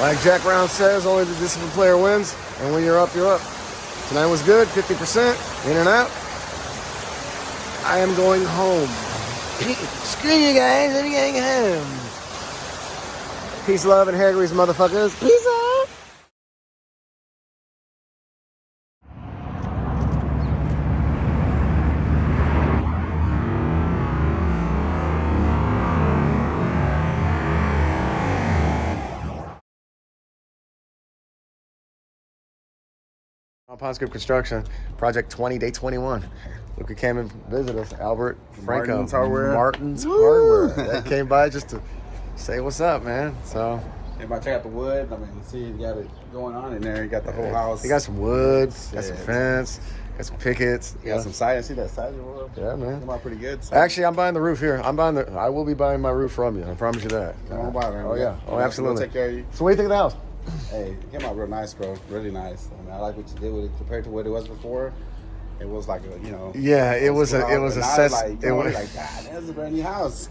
Like Jack Brown says, only the disciplined player wins. And when you're up, you're up. Tonight was good, 50%, in and out. I am going home. Screw you guys, I'm going home. Peace, love, and hair grease, motherfuckers. Peace out. Ponce Construction, Project 20, Day 21. Look who came and visited us, Albert Franco. Martin's Hardware. Martin's Hardware. They came by just to say what's up, man. So, everybody check out the wood. I mean, you see you got it going on in there. You got the whole house. You got some wood, got some fence, got some pickets. You got some siding. See that siding wall? Yeah, man. Came out pretty good. So. Actually, I'm buying the roof here. I will be buying my roof from you. I promise you that. Come on by, man. Oh, yeah. Oh, absolutely. We'll take care of you. So what do you think of the house? Hey, it came out real nice, bro. Really nice. I mean, I like what you did with it compared to what it was before. It was like a, Yeah, it was a cess. Like, it was like, God, that's a brand new house.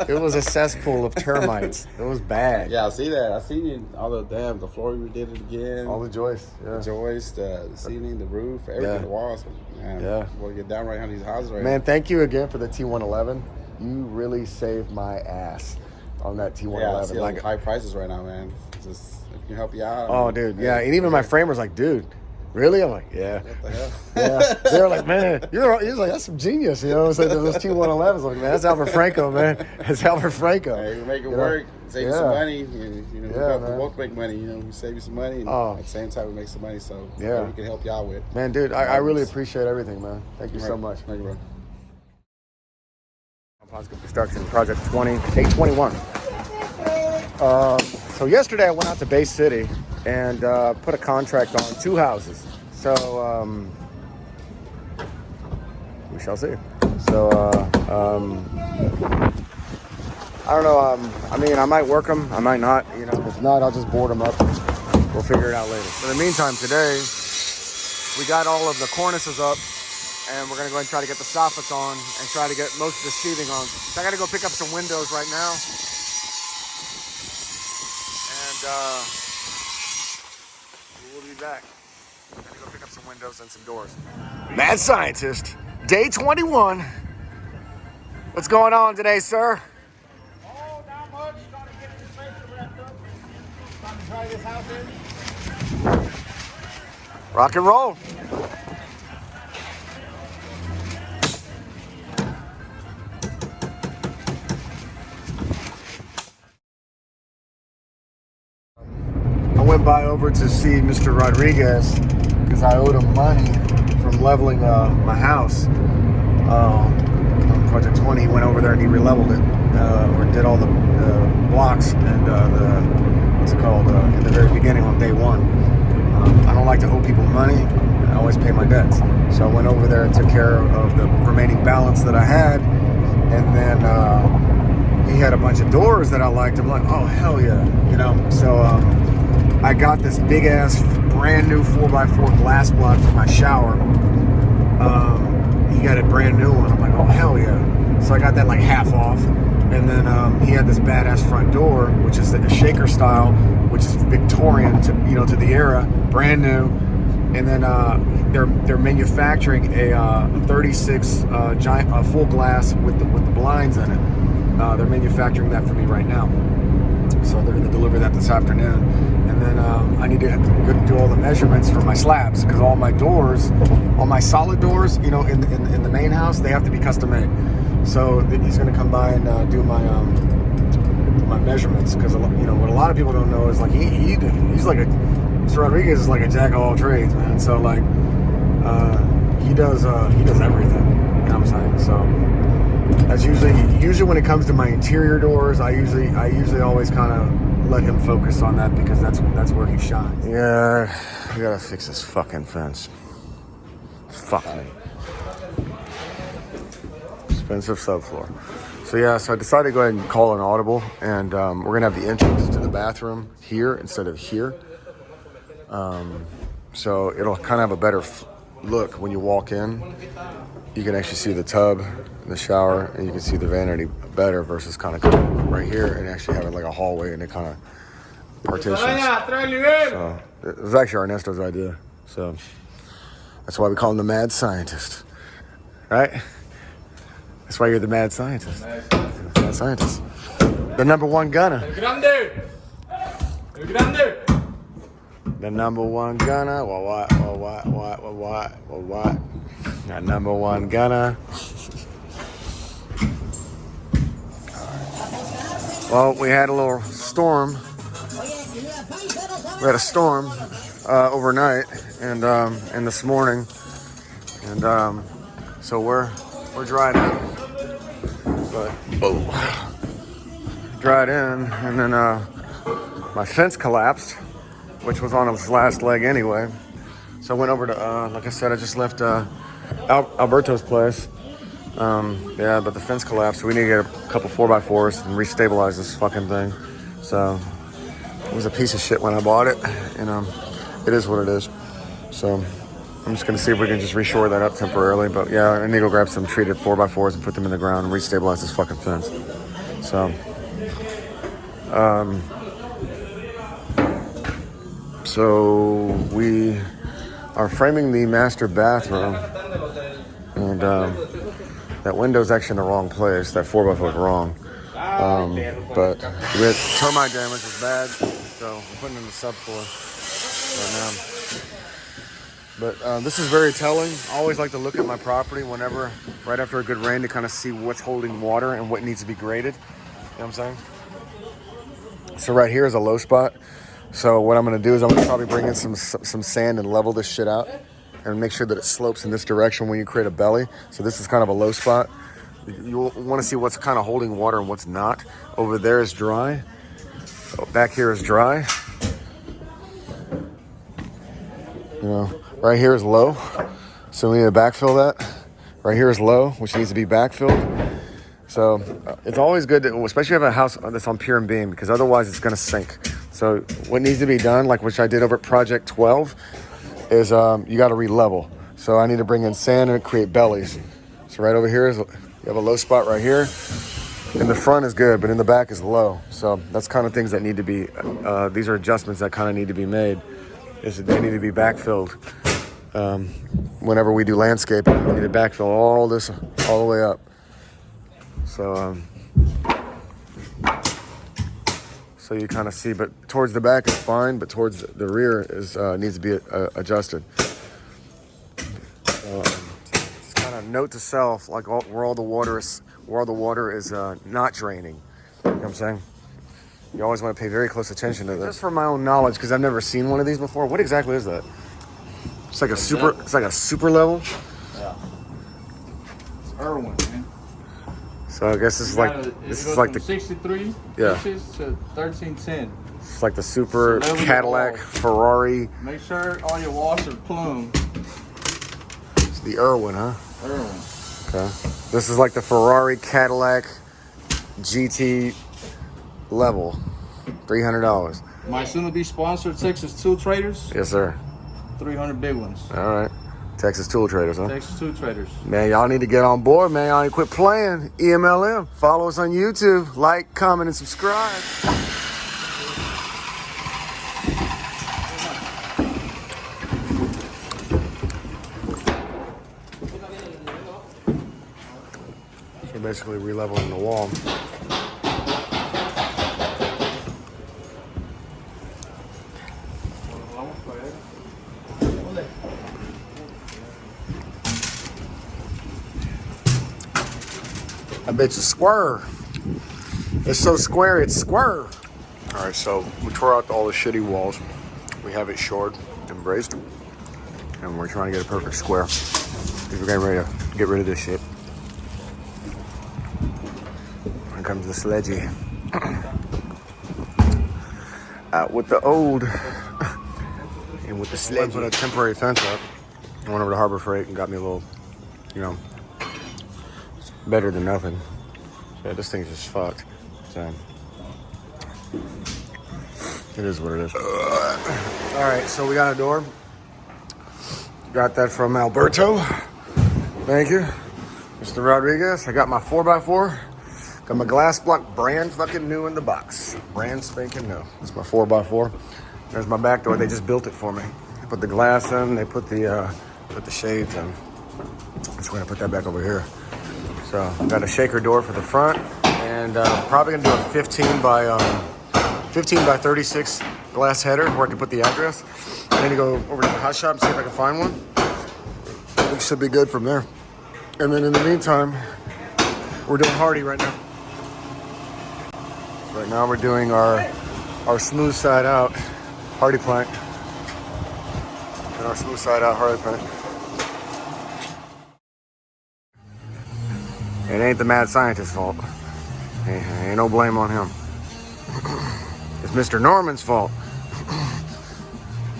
It was a cesspool of termites. It was bad. Yeah, I see that. I seen you. All the floor you did it again. All the joists. Yeah. The joists, the ceiling, the roof, everything, the walls. Man, we'll get down right on these houses right now. Man, thank you again for the T111. You really saved my ass on that T111. Yeah, I see like high prices right now, man. Just if we can help you out. Oh, dude, yeah. And even my framer's like, dude. Really? I'm like, yeah. What the hell? Yeah. They were like, man, you're like, that's some genius, you know? It's like those T111s. Like, man, that's Albert Franco, man. It's Albert Franco. Hey, we make it work, save you some money. We both make money. We save you some money. And at the same time, we make some money. So we can help you out with. Man, dude, I really appreciate everything, man. Thank you so much. Thank you, bro. Ponce Construction, Project 20, Day 21. So yesterday I went out to Bay City and put a contract on 2 houses. So we shall see. So I don't know. I mean, I might work them. I might not. If not, I'll just board them up. We'll figure it out later. In the meantime, today we got all of the cornices up, and we're gonna go and try to get the soffits on and try to get most of the sheathing on. So I gotta go pick up some windows right now. We'll be back. I'm gonna go pick up some windows and some doors. Mad Scientist, Day 21. What's going on today, sir? Oh, not much. Trying to get in the space to wrap up. Trying to try this house in. Rock and roll. Went by over to see Mr. Rodriguez because I owed him money from leveling my house. On Project 20, he went over there and he re-leveled it, or did all the blocks and what's it called, in the very beginning on day 1. I don't like to owe people money. I always pay my debts. So I went over there and took care of the remaining balance that I had, and then he had a bunch of doors that I liked. I'm like, oh, hell yeah, so I got this big ass brand new 4x4 glass block for my shower. He got a brand new one. I'm like, oh hell yeah. So I got that like half off. And then he had this badass front door, which is a shaker style, which is Victorian to the era, brand new. And then they're manufacturing a 36 giant full glass with the blinds in it. They're manufacturing that for me right now. So they're going to deliver that this afternoon. And then I need to go do all the measurements for my slabs, because all my doors, all my solid doors, in the main house, they have to be custom made. So he's going to come by and do my measurements, because what a lot of people don't know is like he's like Mr. Rodriguez is like a jack of all trades, man. So like he does everything. You know what I'm saying? So that's usually when it comes to my interior doors, I usually always kind of let him focus on that, because that's where he shines. Yeah, we gotta fix this fucking fence. Fucking expensive subfloor. So I decided to go ahead and call an audible, and we're gonna have the entrance to the bathroom here instead of here. So it'll kind of have a better look when you walk in. You can actually see the tub in the shower, and you can see the vanity better versus kind of coming right here and actually having like a hallway, and it kind of partitions. So it was actually Ernesto's idea. So that's why we call him the mad scientist, right? That's why you're the mad scientist. Mad scientist. The number one gunner. The number one gunner. What? The number one gunner. Well, we had a little storm. We had a storm overnight and this morning, and so we're dried in. But dried in, and then my fence collapsed, which was on its last leg anyway. So I went over to, like I said, I just left Alberto's place. Yeah, but the fence collapsed, so we need to get a couple 4x4s and restabilize this fucking thing. So it was a piece of shit when I bought it, and it is what it is. So I'm just gonna see if we can just reshore that up temporarily. But yeah, I need to go grab some treated 4x4s and put them in the ground and restabilize this fucking fence. So we are framing the master bathroom, and that window's actually in the wrong place. That 4x4 is wrong. But we had termite damage was bad, so I'm putting in the subfloor right now. But this is very telling. I always like to look at my property right after a good rain, to kind of see what's holding water and what needs to be graded. You know what I'm saying? So right here is a low spot. So what I'm going to do is I'm going to probably bring in some sand and level this shit out and make sure that it slopes in this direction when you create a belly. So this is kind of a low spot. You want to see what's kind of holding water and what's not. Over there is dry. Back here is dry. You know, right here is low. So we need to backfill that. Right here is low, which needs to be backfilled. So it's always good to, especially if you have a house that's on pier and beam, because otherwise it's going to sink. So what needs to be done, like which I did over at Project 12, is you got to re-level. So I need to bring in sand and create bellies. So right over here is, you have a low spot right here. In the front is good, but in the back is low. So that's kind of things that need to be, these are adjustments that kind of need to be made. Is that they need to be backfilled. Whenever we do landscaping, we need to backfill all this all the way up. So so you kind of see, but towards the back is fine, but towards the rear is needs to be adjusted. So just kind of note to self, like where all the water is not draining. You know what I'm saying? You always want to pay very close attention to this. Just for my own knowledge, because I've never seen one of these before. What exactly is that? It's like a super. It's like a super level. Yeah. It's Irwin, man. So I guess this is like the 63 yeah. inches to 1310. It's like the super Cadillac Ferrari. Make sure all your walls are plumbed. It's the Irwin, huh? Irwin. Okay. This is like the Ferrari Cadillac GT level. $300. My soon-to-be sponsor, Texas Tool Traders. Yes, sir. 300 big ones. All right. Texas Tool Traders, huh? Texas Tool Traders. Man, y'all need to get on board, man. Y'all need to quit playing. EMLM. Follow us on YouTube. Like, comment, and subscribe. So basically re-leveling the wall. I bet it's a square. It's so square, it's square. All right, so we tore out all the shitty walls. We have it shored and braced, and we're trying to get a perfect square. We're getting ready to get rid of this shit. Here comes the sledgy. Out with the old and with the sledgy. I put a temporary fence up. I went over to Harbor Freight and got me a little, better than nothing. Yeah, this thing's just fucked. So it is what it is. All right, so we got a door. Got that from Alberto. Thank you, Mr. Rodriguez. I got my 4x4 Got my glass block brand fucking new in the box. Brand spanking new. It's my 4x4. There's my back door. They just built it for me. They put the glass in. They put the shades in. I'm just gonna put that back over here. So got a shaker door for the front, and probably gonna do a 15 by 36 glass header where I can put the address. And then to go over to the hot shop and see if I can find one. It should be good from there. And then in the meantime, we're doing Hardy right now. Right now we're doing our smooth side out Hardy plank. And our smooth side out Hardy plank. It ain't the mad scientist's fault. Ain't no blame on him. It's Mr. Norman's fault.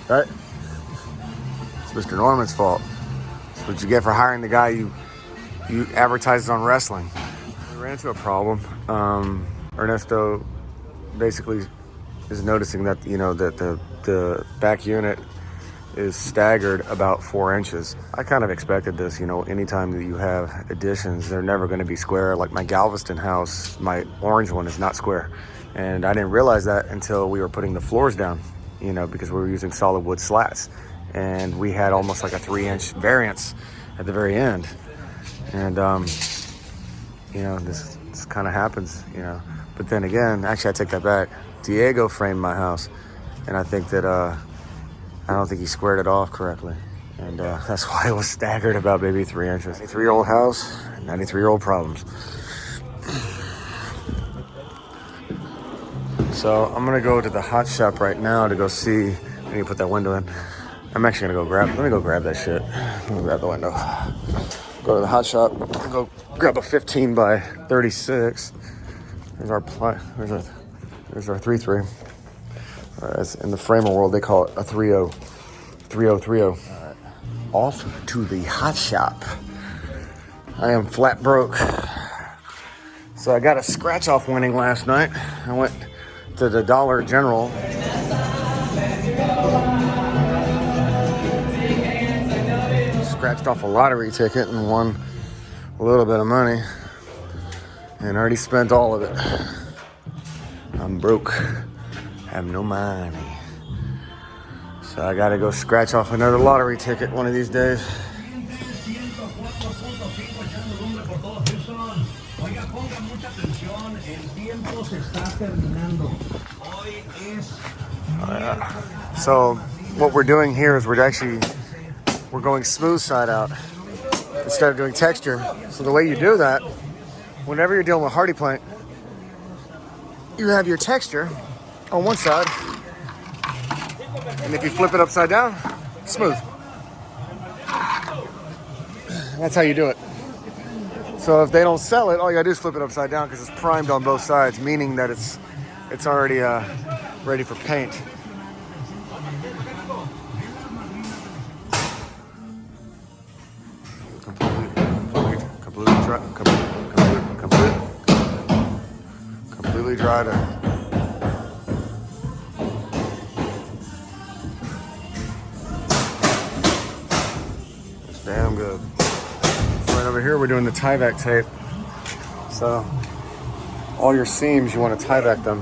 Right? It's Mr. Norman's fault. That's what you get for hiring the guy you advertises on wrestling. We ran into a problem. Ernesto basically is noticing that, you know, that the back unit is staggered about 4 inches. I kind of expected this, you know, anytime that you have additions, they're never going to be square. Like my Galveston house, my orange one is not square. And I didn't realize that until we were putting the floors down, you know, because we were using solid wood slats. And we had almost like a 3-inch variance at the very end. And, you know, this kind of happens, you know. But then again, actually I take that back. Diego framed my house. And I think that, I don't think he squared it off correctly. And that's why it was staggered about maybe 3 inches. 93-year-old house, 93-year-old problems. So I'm gonna go to the hot shop right now to go see. I need to put that window in. I'm actually gonna let me go grab that shit. Let me grab the window. Go to the hot shop, go grab a 15 by 36. There's our 3.3. As in the framer world, they call it a 3.0. 3.0. Off to the hot shop. I am flat broke. So I got a scratch off winning last night. I went to the Dollar General. Scratched off a lottery ticket and won a little bit of money. And already spent all of it. I'm broke. Have no money. So I gotta go scratch off another lottery ticket one of these days. So what we're doing here is we're going smooth side out instead of doing texture. So the way you do that, whenever you're dealing with hardy plank, you have your texture on one side, and if you flip it upside down, smooth. That's how you do it. So if they don't sell it, all you gotta do is flip it upside down because it's primed on both sides, meaning that it's already ready for paint. Completely dried out. It's damn good. So right over here, we're doing the tie-back tape. So all your seams, you want to tie-back them.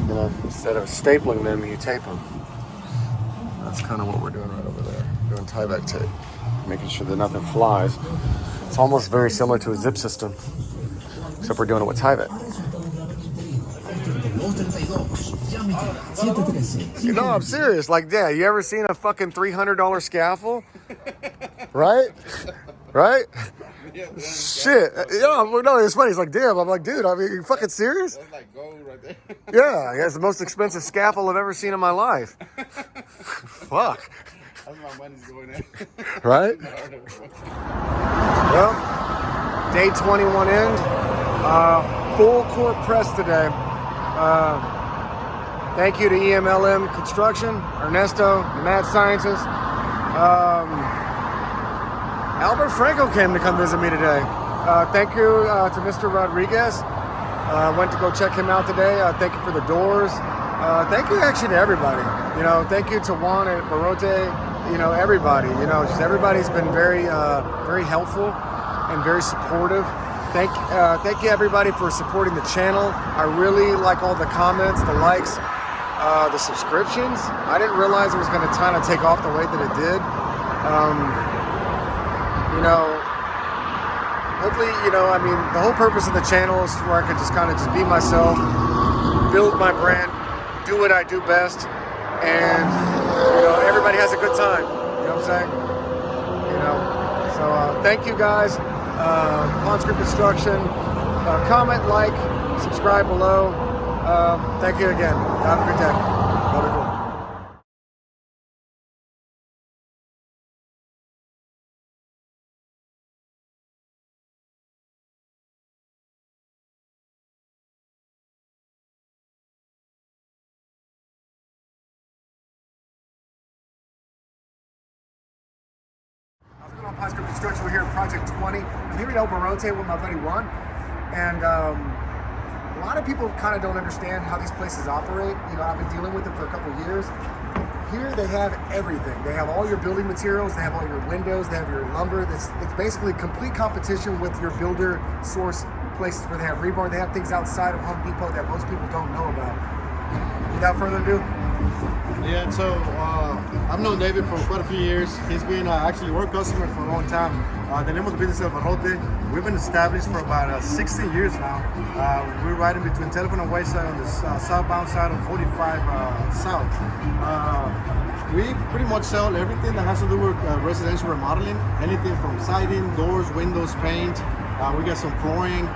You know, instead of stapling them, you tape them. That's kind of what we're doing right over there. Doing tie-back tape, making sure that nothing flies. It's almost very similar to a zip system, except we're doing it with tie-back. You know, I'm serious. Like, yeah, you ever seen a fucking $300 scaffold? Right? Right? Shit. Yeah, no, it's funny. It's like, damn. I'm like, dude, I mean, you fucking serious? That's like gold right there. Yeah, it's the most expensive scaffold I've ever seen in my life. Fuck. That's where my money's going at. Right? Well, day 21 end. Full court press today. Thank you to EMLM Construction, Ernesto, the mad scientist. Albert Franco came to come visit me today. Thank you to Mr. Rodriguez. Went to go check him out today. Thank you for the doors. Thank you actually to everybody. You know, thank you to Juan and Barote. You know, everybody. You know, just everybody's been very, very helpful and very supportive. thank you everybody for supporting the channel. I really like all the comments, the likes, the subscriptions. I didn't realize it was going to kind of take off the way that it did. You know, hopefully, you know, I mean, the whole purpose of the channel is where I could just kind of just be myself, build my brand, do what I do best, and, you know, everybody has a good time. You know what I'm saying? You know, so thank you guys. Ponce Group Construction. Comment, like, subscribe below. Thank you again. Have a good day. Love you. What's going on, Ponce Group Construction? We're here at Project 20. I'm here at El Barote with my buddy Juan. And a lot of people kind of don't understand how these places operate. You know, I've been dealing with them for a couple of years. Here they have everything. They have all your building materials, they have all your windows, they have your lumber. It's basically complete competition with your builder source places where they have rebar. They have things outside of Home Depot that most people don't know about. Without further ado. Yeah, so I've known David for quite a few years. He's been actually a work customer for a long time. The name of the business is El Barote. We've been established for about 16 years now. We're riding between Telephone and Wayside on the southbound side of 45 South. We pretty much sell everything that has to do with residential remodeling. Anything from siding, doors, windows, paint. We got some flooring,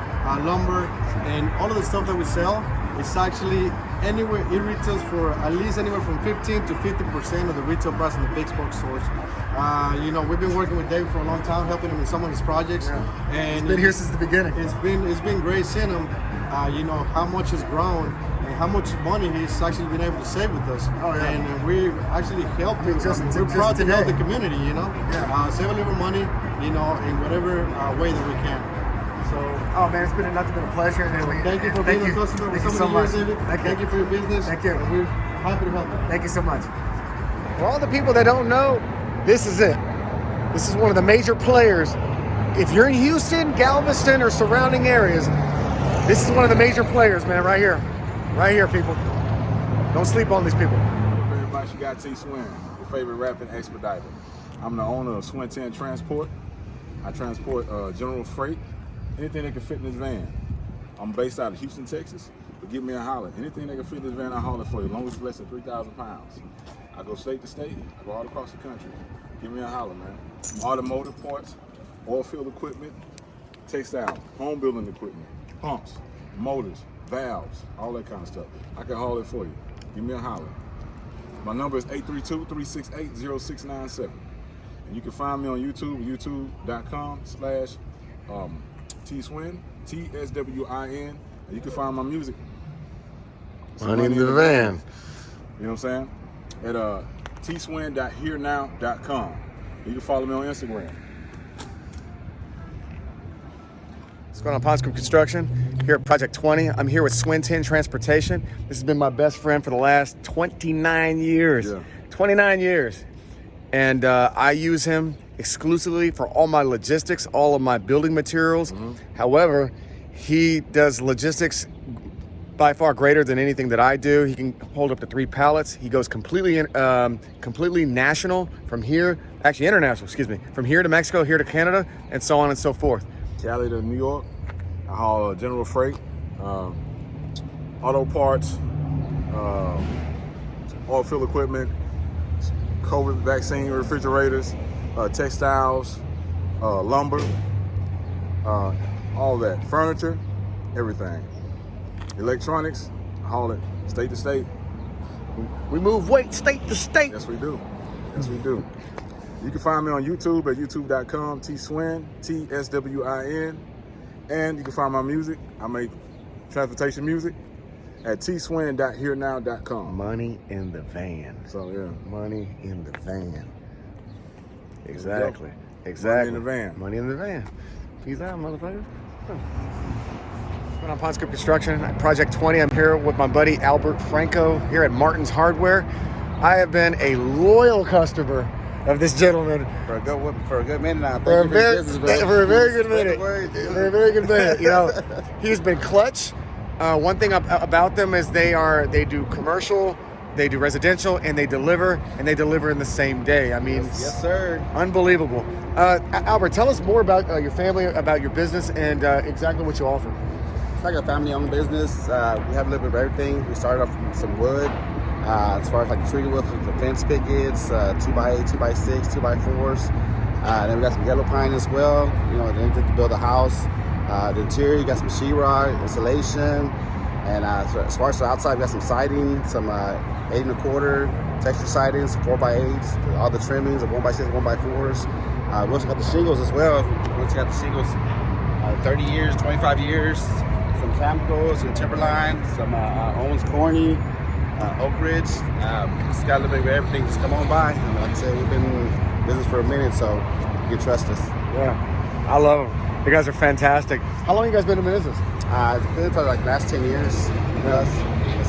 lumber, and all of the stuff that we sell. It's actually anywhere, it retails for at least anywhere from 15 to 50% of the retail price in the big box stores. You know, we've been working with David for a long time, helping him in some of his projects. Yeah. And he's been here since the beginning. It's been great seeing him, you know, how much has grown and how much money he's actually been able to save with us. Oh, yeah. And we actually helped him. We're just proud to today. help the community, you know. Yeah. Save a little money, you know, in whatever way that we can. So, oh man, it's been nothing but a pleasure. And thank you for being a customer for so many years, David. Thank you for your business. Thank you. And we're happy to help you. Thank you so much. For all the people that don't know, this is it. This is one of the major players. If you're in Houston, Galveston, or surrounding areas, this is one of the major players, man, right here. Right here, people. Don't sleep on these people. Everybody, you got T Swin, your favorite rapping expediter. I'm the owner of Swin 10 Transport. I transport general freight. Anything that can fit in this van. I'm based out of Houston, Texas, but give me a holler. Anything that can fit in this van, I holler for you, as long as it's less than 3,000 pounds. I go state to state, I go all across the country. Give me a holler, man. Automotive parts, oil field equipment, textile, home building equipment, pumps, motors, valves, all that kind of stuff. I can haul it for you. Give me a holler. My number is 832-368-0697. And you can find me on YouTube, youtube.com/T-Swin, T-S-W-I-N, and you can find my music. Money in the van. You know what I'm saying? At tswin.herenow.com. You can follow me on Instagram. What's going on, Ponce Group Construction? Here at Project 20. I'm here with Swin 10 Transportation. This has been my best friend for the last 29 years. Yeah. 29 years. And I use him exclusively for all my logistics, all of my building materials. Mm-hmm. However, he does logistics by far greater than anything that I do. He can hold up to 3 pallets. He goes completely national from here, actually international, excuse me, from here to Mexico, here to Canada, and so on and so forth. Cali to New York. I haul general freight, auto parts, oil field equipment, COVID vaccine refrigerators, textiles, lumber, all that, furniture, everything. Electronics, I haul it state to state. We move weight state to state. Yes, we do. Yes, we do. You can find me on YouTube at youtube.com, T-Swin, T-S-W-I-N. And you can find my music. I make transportation music at tswin.herenow.com. Money in the van. So, yeah. Money in the van. Exactly. Exactly. Money in the van. Money in the van. Peace out, motherfuckers. On Ponce Group Construction at Project 20. I'm here with my buddy Albert Franco here at Martin's Hardware. I have been a loyal customer of this gentleman. For a good minute now. For a Thank you very, for your business, bro. for a very good Spread the minute. word, dude. For a very good minute. You know, he's been clutch. One thing about them is they do commercial, they do residential, and they deliver in the same day. I mean, Yes, sir. unbelievable. Albert, tell us more about your family, about your business, and exactly what you offer. It's like a family-owned business. We have a little bit of everything. We started off with some wood, as far as like treated with the fence pickets, 2x8, 2x6, 2x4s. Then we got some yellow pine as well. You know, then to build a house. The interior, you got some sheetrock, insulation, and so as far as the outside, we got some siding, some 8 1/4 texture sidings, 4x8s, all the trimmings of 1x6, 1x4s. We also got the shingles as well. We also got the shingles, 30 years, 25 years, some Camco, some Timberline, some Owens Corny, Oak Ridge. Just got a little bit of everything. Just come on by. And like I said, we've been in business for a minute, so you can trust us. Yeah, I love them. You guys are fantastic. How long you guys been in business? It's been for like the last 10 years. Yes,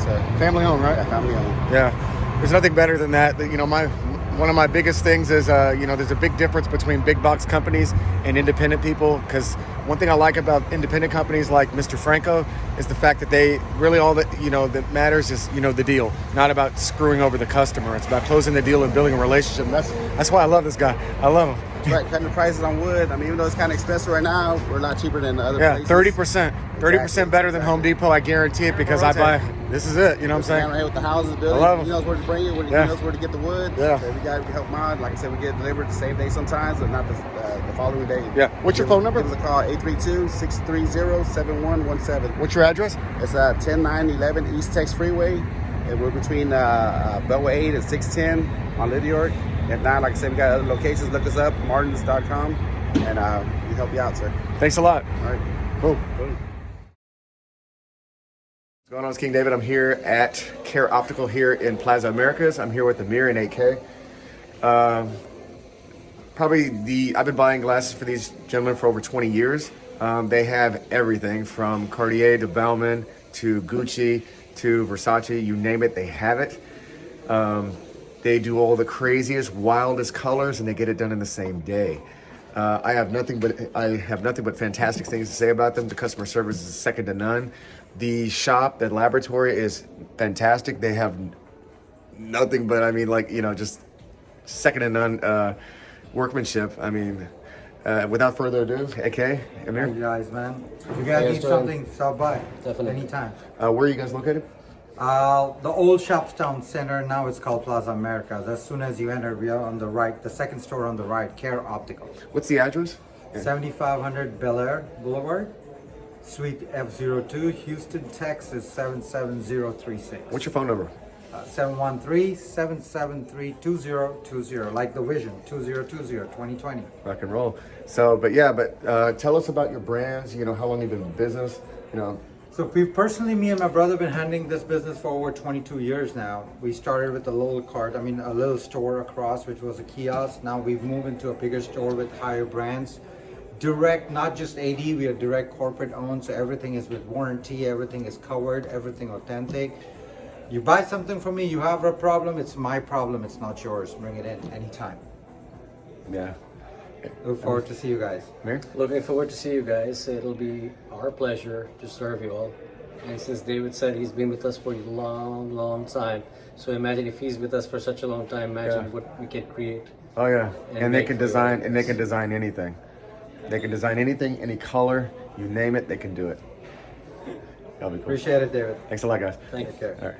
sir. Family owned, right? Yeah, family owned. Yeah. There's nothing better than that. You know, one of my biggest things is, you know, there's a big difference between big box companies and independent people. Because one thing I like about independent companies like Mr. Franco is the fact that they really all that, you know, that matters is, you know, the deal, not about screwing over the customer. It's about closing the deal and building a relationship. And that's why I love this guy. I love him. Right, cutting the prices on wood. I mean, even though it's kind of expensive right now, we're a lot cheaper than the other places. 30% better than Home Depot. I guarantee it because I buy. This is it. You know what I'm saying? Right here with the houses, building. I love 'em. He knows where to bring it. He knows where to get the wood. Yeah. So we got to help him out. Like I said, we get it delivered the same day sometimes, but not the following day. Yeah. What's your phone number? Give us a call, 832-630-7117. What's your address? It's 10911 East Tex Freeway. And we're between Bellway 8 and 610 on Lydia. If not, like I said, we got other locations. Look us up, martins.com, and we help you out, sir. Thanks a lot. All right. Boom. What's going on? It's King David. I'm here at Care Optical here in Plaza Americas. I'm here with Amir and AK. I've been buying glasses for these gentlemen for over 20 years. They have everything from Cartier to Bauman to Gucci to Versace, you name it, they have it. They do all the craziest, wildest colors, and they get it done in the same day. I have nothing but fantastic things to say about them. The customer service is second to none. The shop, the laboratory is fantastic. They have nothing but, I mean, like, you know, just second to none workmanship. I mean, without further ado, AK, Amir. Hey guys, man. If you guys need something, stop by. Definitely. Anytime. Where are you guys located? The old Shopstown Center, now it's called Plaza Americas. As soon as you enter, we are on the right, the second store on the right, Care Optical. What's the address? 7500 Bel Air Boulevard, Suite F02, Houston, Texas 77036. What's your phone number? 713-773-2020, like the Vision, 2020. Rock and roll. So, but tell us about your brands, you know, how long you've been in business, you know. So me and my brother have been handling this business for over 22 years now. We started with a little store across, which was a kiosk. Now we've moved into a bigger store with higher brands. Direct, not just AD, we are direct corporate owned, so everything is with warranty, everything is covered, everything authentic. You buy something from me, you have a problem, it's my problem, it's not yours. Bring it in anytime. Yeah. Look forward to see you guys. Amir? Looking forward to see you guys. It'll be our pleasure to serve you all. And since David said he's been with us for a long, long time, so imagine if he's with us for such a long time, imagine what we can create. Oh yeah, and they can make for design, you. and they can design anything. They can design anything, any color, you name it, they can do it. That'll be cool. Appreciate it, David. Thanks a lot, guys. Thank you. Take care. All right.